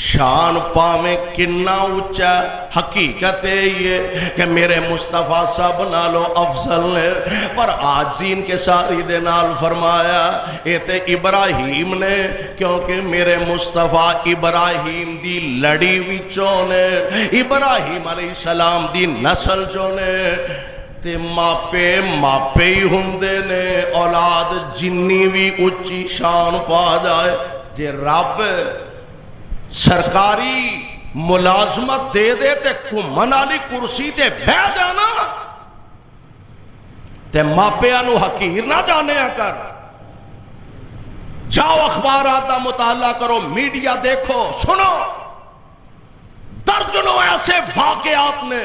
شان پاویں کنا اونچا. حقیقت یہ کہ میرے مصطفیٰ سب نالو افضل نے، پر عاجزین کے ساری دے نال فرمایا اے تے ابراہیم نے، کیونکہ میرے مصطفیٰ ابراہیم دی لڑی وچوں نے، ابراہیم علیہ السلام دی نسل جو نے. تے ماپے ہی ہوندے نے. اولاد جنی بھی اچھی شان پا جائے، جے رب سرکاری ملازمت دے دے تے گھمن والی کرسی تے بہ جانا تے ماپیاں نو حقیر نہ جانیا کر. جاؤ اخبارات دا مطالعہ کرو، میڈیا دیکھو، سنو، درجنوں ایسے واقعات نے.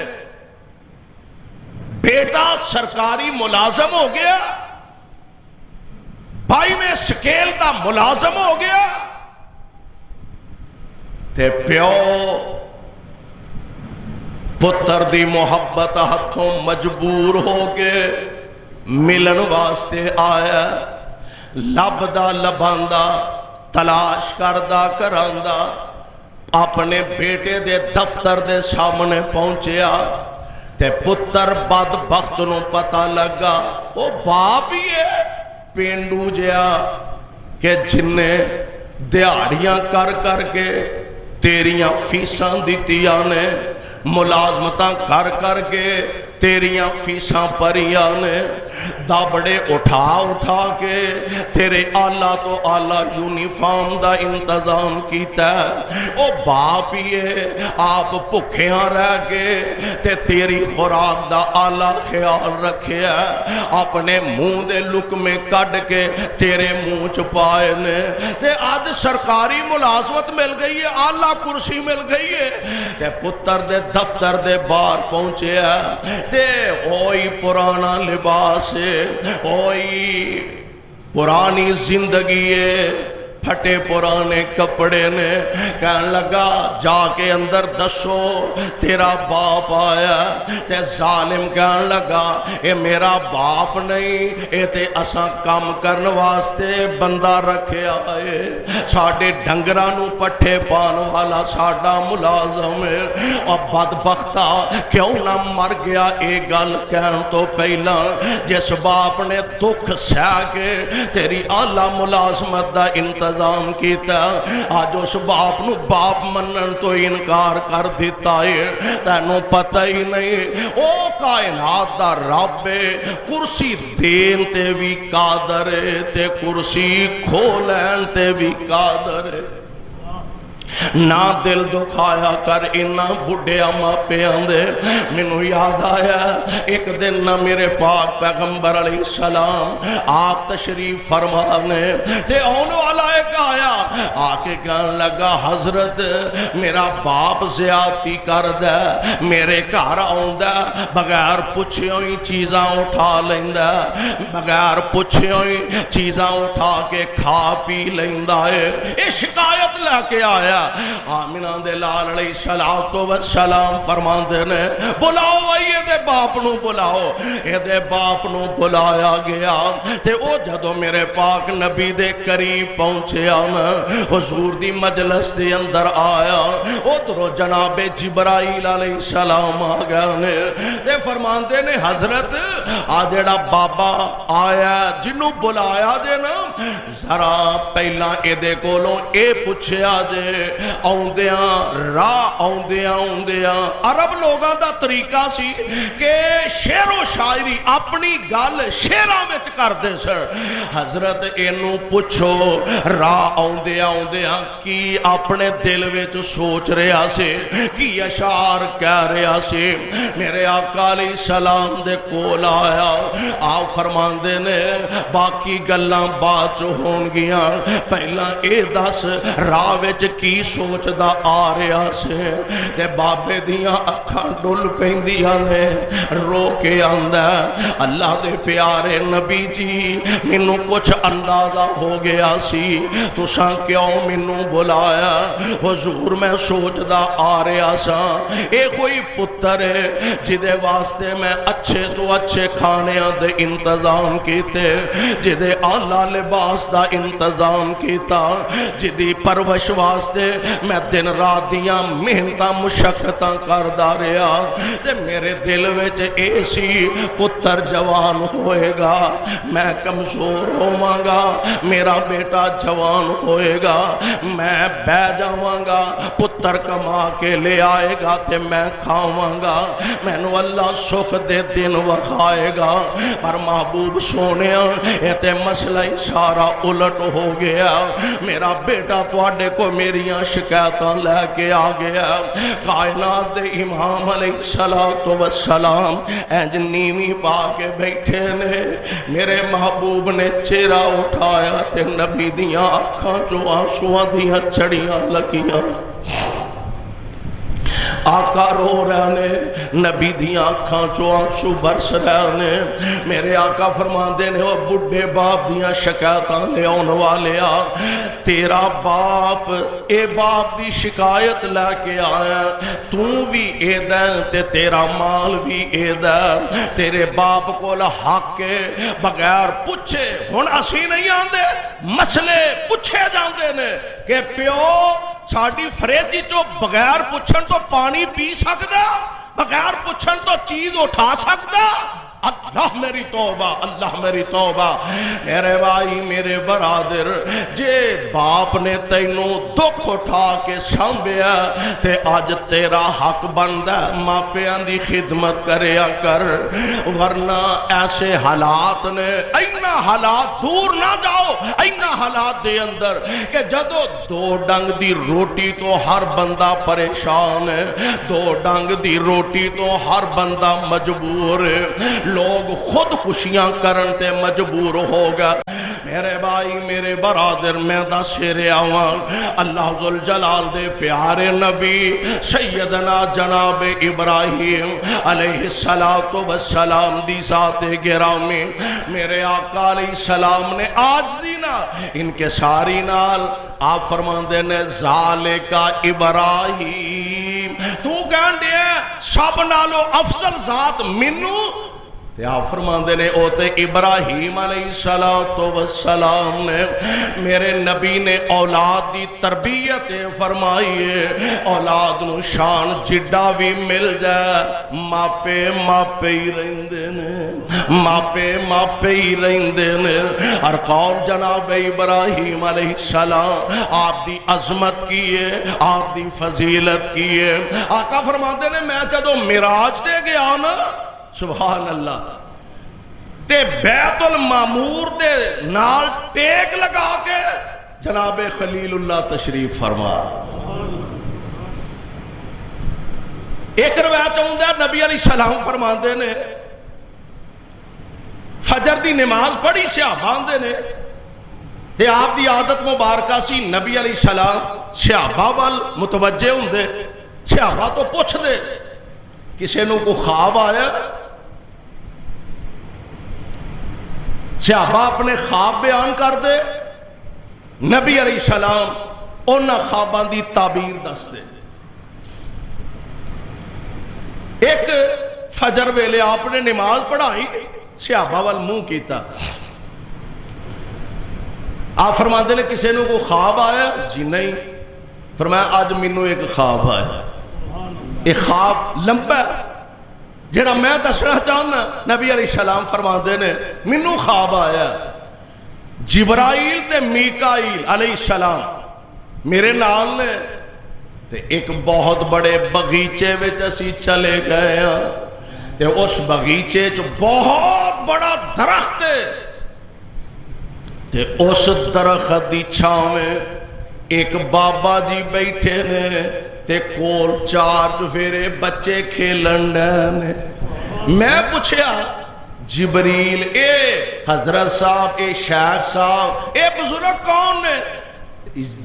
بیٹا سرکاری ملازم ہو گیا، بھائی میں سکیل دا ملازم ہو گیا، تے پیو پتر دی محبت ہاتھوں مجبور ہو کے ملن واسطے آیا. لبدا لباندا تلاش کردہ کراندہ اپنے بیٹے دے دفتر دے سامنے پہنچیا تے پتر بدبخت نو پتہ لگا وہ باپ ہی ہے پینڈو جیا کہ جنہیں دیہڑیاں کر کر کے تیریاں فیساں دیتیاں نے، ملازمتاں کر کر کے تیریاں فیساں پریاں نے، دابڑے اٹھا کے تیرے آلہ تو آلہ یونیفارم دا انتظام کیتا ہے. او باپ ہی ہے آپ بھکھیاں رہ کے تے تیری خوراک دا آلہ خیال رکھے ہے، اپنے منہ دے لقمے کڈ کے تیرے منہ چ پائے نے. تے آج سرکاری ملازمت مل گئی ہے، آلہ کرسی مل گئی ہے، تے پتر دے دفتر دے باہر پہنچے ہے تے اوئی پرانا لباس ہے، اوئی پرانی زندگی ہے، پھٹے پرانے کپڑے نے. کہنے لگا جا کے اندر دسو تیرا باپ آیا. تے ظالم کہنے لگا اے میرا باپ نہیں، اے تے اساں کام کرن واسطے بندہ رکھے آئے، ساڑے ڈنگرانو پٹھے پان والا ساڑا ملازم ہے. اور بدبختہ کیوں نہ مر گیا اے گل کہن تو پہلا جس باپ نے دکھ سہ کے تیری اعلیٰ ملازمت دا انتظام کیتا، آج اس باپ نو باپ منن تو انکار کر دیتا ہے. تینوں پتہ ہی نہیں او کائنات دا رب کرسی دین تے بھی قادر ہے تے کرسی کھولین تے بھی قادر ہے. نہ دل دکھایا کر انہا بڑھیا ماپیاں دے. منو یاد آیا ایک دن نہ میرے پاک پیغمبر علیہ السلام آپ تشریف فرمانے تے آن والا ایک آیا آکے کہنے لگا حضرت میرا باپ زیادتی کر دے، میرے گھر آؤندہ بغیر پوچھے ہوئی چیزاں اٹھا لیندہ، بغیر پوچھے ہوئی چیزاں اٹھا کے کھا پی لیندہ ہے. یہ شکایت لے کے آیا آمنہ دے لال علیہ السلام فرماندے نے بلاؤ یہ دے باپ نو بلاؤ. یہ دے باپ نو بلایا گیا تے او جدو میرے پاک نبی دے قریب پہنچے آنا حضور دی مجلس دے اندر آیا. ادھروں جناب جبرائیل علیہ السلام آ گئے نے تے فرماندے نے حضرت آ جڑا بابا آیا جنوں بلایا جے نا ذرا پہلا اے دے کولوں اے پوچھیا جے آوندیاں راہ آوندیاں عرب لوگاں دا طریقہ سی کہ شعر و شاعری اپنی گل شعراں وچ کردے سن. حضرت اینوں پوچھو راہ آوندیاں کی اپنے دل وچ سوچ رہا سے کی اشعار کہہ رہا سے. میرے آقا علیہ السلام دے کول آیا آپ فرماندے نے باقی گلاں بعد چ ہون گیاں پہلا اے دس راہ وچ کی سوچدا آ رہا سے. تے بابے دیاں اکھاں ڈل پیندیاں نے رو کے آندا اللہ دے پیارے نبی جی مینوں کچھ اندازہ ہو گیا سی تساں کیوں مینوں بلایا. حضور میں سوچدا آ رہا سا اے کوئی پتر ہے جدے واسطے میں اچھے تو اچھے کھانیاں دے انتظام کیتے جدے اعلیٰ لباس دا انتظام کیتا جدی پرورش واسطے میں دن رات دیاں محنتاں مشقتاں کردا رہا تے میرے دل وچ اے سی پتر جوان ہوئے گا میں کمزور ہوواں گا میرا بیٹا جوان ہوئے گا میں بہ جاواں گا پتر کما کے لے آئے گا تے میں کھاواں گا میں نو اللہ سکھ دے دن وکھائے گا. پر محبوب سونیا اے تے مسئلہ سارا الٹ ہو گیا. میرا بیٹا تواڈے کو میریاں شکایتاں لے کے آ گیا. کائنات دے امام علیہ السلام انج نیویں پا کے بیٹھے نے میرے محبوب نے چہرہ اٹھایا تے نبی دیاں اکھاں جو آنسواں دیاں چڑیاں لگیاں. آقا رو رہنے نبی دیاں اکھاں چو آنسو برس رہنے. میرے آقا فرماندے نے وہ بڑھے باپ دیاں شکایتاں لے آن والے آ تیرا باپ اے باپ دی شکایت لے کے آیا تو بھی اے دیں تے تیرا مال بھی اے دیں تیرے باپ کو حق کے بغیر پوچھے ہن اسی نہیں آندے مسئلے پوچھے جاندے نے کہ پیو ساڑی فریجی چو بغیر پوچھن تو پانی پی سکدا بغیر پوچھن تو چیز اٹھا سکدا. اللہ میری توبہ اللہ میری توبہ. میرے بھائی میرے برادر جے باپ نے تینوں دکھ اٹھا کے سانبھیا تے آج تیرا حق بندا ماپیاں دی خدمت کریا کر ورنہ ایسے حالات نے اینا حالات دور نہ جاؤ اینا حالات دے اندر کہ جدو دو ڈنگ دی روٹی تو ہر بندہ پریشان ہے دو ڈنگ دی روٹی تو ہر بندہ مجبور ہے لوگ خود کشیاں کرن تے مجبور ہوگا. میرے بھائی میرے برادر میں دا سیرے آوان اللہ ذوالجلال دے پیارے نبی سیدنا جناب ابراہیم علیہ السلام دی ذات گرامی میرے آقا علیہ السلام نے آج دینا ان کے ساری نال آپ فرماندے نے ذالکا ابراہیم تو کہن دے سب نالو افضل ذات منو تے آپ فرماندے نے اوتے ابراہیم علیہ السلام نے میرے نبی نے اولاد دی تربیت فرمائیے اولاد نو شان جڈا بھی مل جائے ماپے ماپے ہی رہندے نے ماپے ماپے ہی رہندے نے. اور کون جناب ابراہیم علیہ السلام آپ دی عظمت کیے آپ دی فضیلت کیے. آقا فرماندے نے میں جدو معراج دے گیا نا سبحان اللہ تے بیت المعمور دے نال ٹیک لگا کے جناب خلیل اللہ تشریف فرما. ایک روایت ہوندہ نبی علیہ السلام فرماندے نے فجر دی نماز پڑھی صحابہ دے نے تے آپ دی عادت مبارکہ سی نبی علیہ السلام صحابہ وال متوجہ ہوندے صحابہ تو پوچھ دے کسے نو کو خواب آیا صحابہ اپنے خواب بیان کر دے نبی علیہ السلام انہاں خواباں دی تعبیر دس دے. ایک فجر ویلے آپ نے نماز پڑھائی، صحابہ وال منہ کیتا. آپ فرماتے نے کسی نے کوئی خواب آیا؟ جی نہیں. فرمایا آج مینو ایک خواب آیا. ایک خواب لمبا ہے جڑا میں دسنا چاہنا. نبی علیہ السلام فرماتے نے مینو خواب آیا جبرائیل تے میکائیل علیہ السلام میرے نال نے تے ایک بہت بڑے بغیچے وچ اسی چلے گئے ہاں تے اس بغیچے چ بہت بڑا درخت ہے تے اس درخت دی چھاں میں ایک بابا جی بیٹھے نے تے کول 4 چفیرے بچے کھیلن ڈے. میں پوچھیا جبریل اے حضرت صاحب اے شیخ صاحب اے بزرگ کون نے؟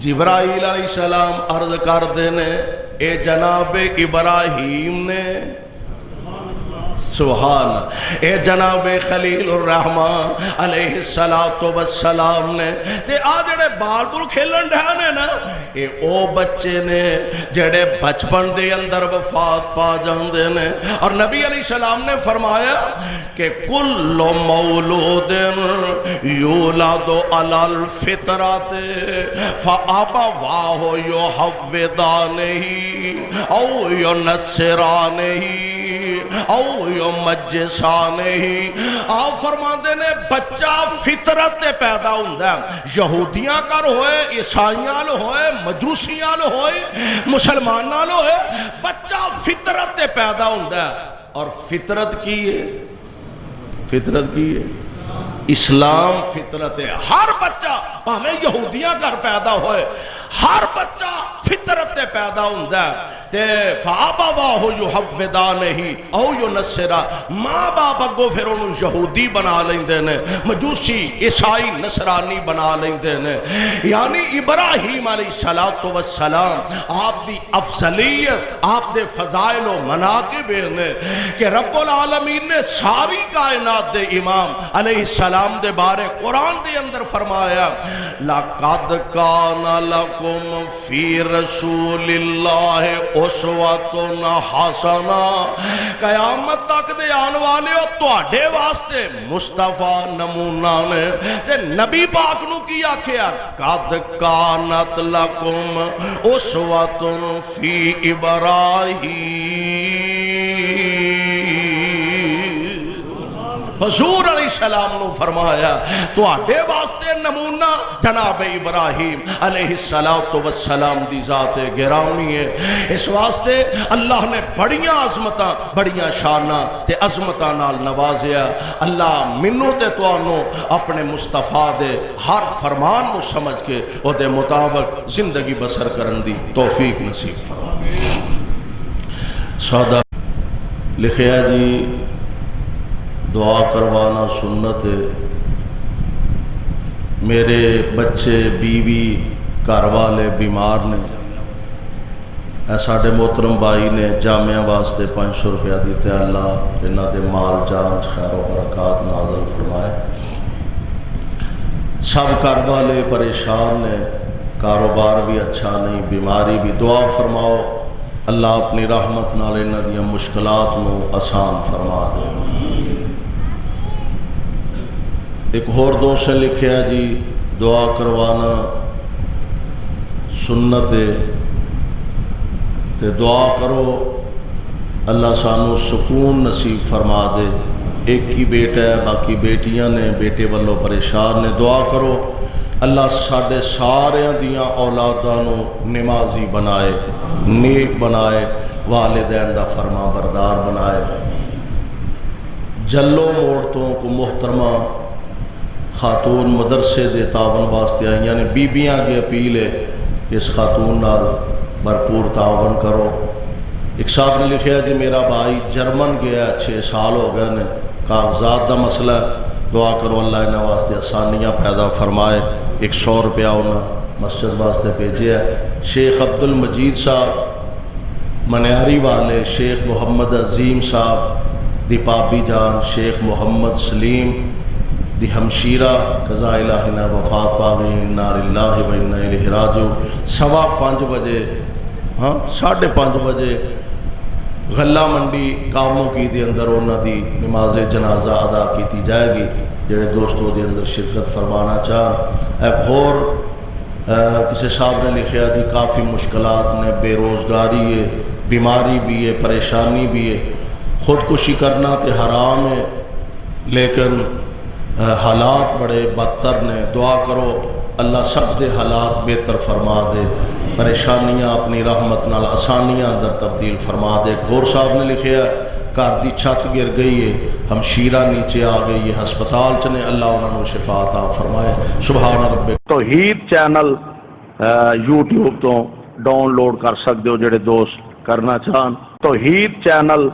جبرائیل علیہ السلام عرض کر دینے اے جناب ابراہیم نے. سبحان. اے جناب خلیل الرحمن علیہ السلام نے. تے آ جڑے بال بول کھیلن ڈھانے نا اے او بچے نے جڑے بچپن دے اندر وفات پا جاندے نے. اور نبی علیہ السلام نے فرمایا کہ کل مولود یولد علی الفطرۃ فابواہ یحودانہ او ینصرانہ او مجسانہ. آپ فرماتے نے بچہ فطرت پیدا ہوتا ہے. یہودیاں کر ہوئے، عیسائیاں ہوئے، مجوسیاں ہوئے، مسلماناں ہوئے، بچہ فطرت پیدا ہوتا ہے. اور فطرت کی ہے؟ فطرت کی ہے اسلام. فطرت ہے. ہر بچہ ہمیں یہودیاں کر پیدا ہوئے، ہر بچہ فطرت پیدا ہوتا ہے. تے فابواہ یحودانہ او ینصرا. ماں باپ اگوں پھر انہوں یہودی بنا لیندے نے، مجوسی عیسائی نصرانی بنا لیندے نے. یعنی ابراہیم علیہ السلام آپ دی افضلیت، آپ دے فضائل و مناقب نے کہ رب العالمین نے ساری کائنات دے امام علیہ السلام دے بارے قرآن دے اندر فرمایا لَقَدْ كَانَ لَكُمْ فِي رَسُولِ اللَّهِ اسوۃ حسنہ. قیامت تک دے آن والے ہو تواڈے واسطے مصطفیٰ نمونہ نے. تے نبی پاک نو کی آکھیا قد کانت لکم اسوۃ فی ابراہیم. حضور علیہ السلام نے فرمایا تو آٹے واسطے نمونہ جناب ابراہیم علیہ السلام دی ذات گرامی ہے. اس واسطے اللہ نے بڑیاں عظمتاں بڑیاں شاناں تے عظمتاں نال نوازیا. اللہ منو تے توانو اپنے مصطفیٰ دے ہر فرمان نو سمجھ کے او دے مطابق زندگی بسر کرن دی توفیق نصیب فرما. سادہ لکھیا جی دعا کروانا سنت ہے. میرے بچے بیوی گھر والے بیمار نے. ساڈے محترم بھائی نے جامعہ واسطے 500 روپیہ دیتے. اللہ انہاں دے مال جان خیر و برکات نازل فرمائے. سب گھر والے پریشان نے، کاروبار بھی اچھا نہیں، بیماری بھی. دعا فرماؤ اللہ اپنی رحمت نال انہاں دیاں مشکلات نو آسان فرما دے. ایک اور دوست نے لکھیا جی دعا کروانا سنت ہے تے دعا کرو اللہ سانو سکون نصیب فرما دے. ایک ہی بیٹا ہے، باقی بیٹیاں نے، بیٹے والوں پریشان نے. دعا کرو اللہ ساڈے ساریاں دیاں اولاداں نو نمازی بنائے، نیک بنائے، والدین دا فرما بردار بنائے. جلو موڑ تو کو محترمہ خاتون مدرسے دے تعاون واسطے آئی، یعنی بیبیاں کی اپیل ہے کہ اس خاتون نال بھرپور تعاون کرو. ایک صاحب نے لکھیا جی میرا بھائی جرمن گیا 6 سال ہو گئے نے، کاغذات دا مسئلہ ہے. دعا کرو اللہ انہاں واسطے آسانیاں پیدا فرمائے. 100 روپیہ انہاں مسجد واسطے بھیجے ہے. شیخ عبد المجید صاحب منیاری والے، شیخ محمد عظیم صاحب دی پابی جان، شیخ محمد سلیم دی ہمشیرہ قضاء الہی نہ وفات پاوے، انا للہ و انا الیہ راجعون۔ 5:15 بجے 5:30 بجے غلہ منڈی کاموں کی دے اندر انہاں دی نماز جنازہ ادا کیتی جائے گی۔ جڑے دوستوں دے اندر شرکت فرمانا چاہن۔ ایک اور کسی صاحب نے لکھیا جی کافی مشکلات نے، بے روزگاری ہے، بیماری بھی ہے، پریشانی بھی ہے، خودکشی کرنا تے حرام ہے لیکن حالات بڑے بدتر نے۔ دعا کرو اللہ سب دے حالات بہتر فرما دے، پریشانیاں اپنی رحمت نال آسانیاں اندر تبدیل فرما دے۔ گور صاحب نے لکھیا گھر دی چھت گر گئی ہے، ہمشیرہ نیچے آ گئی ہے، ہسپتال چنے، اللہ انہوں نے شفا عطا فرمائے۔ سبحان رب۔ توحید چینل یوٹیوب تو ڈاؤن لوڈ کر سکتے ہو جڑے دوست کرنا چاہن۔ توحید چینل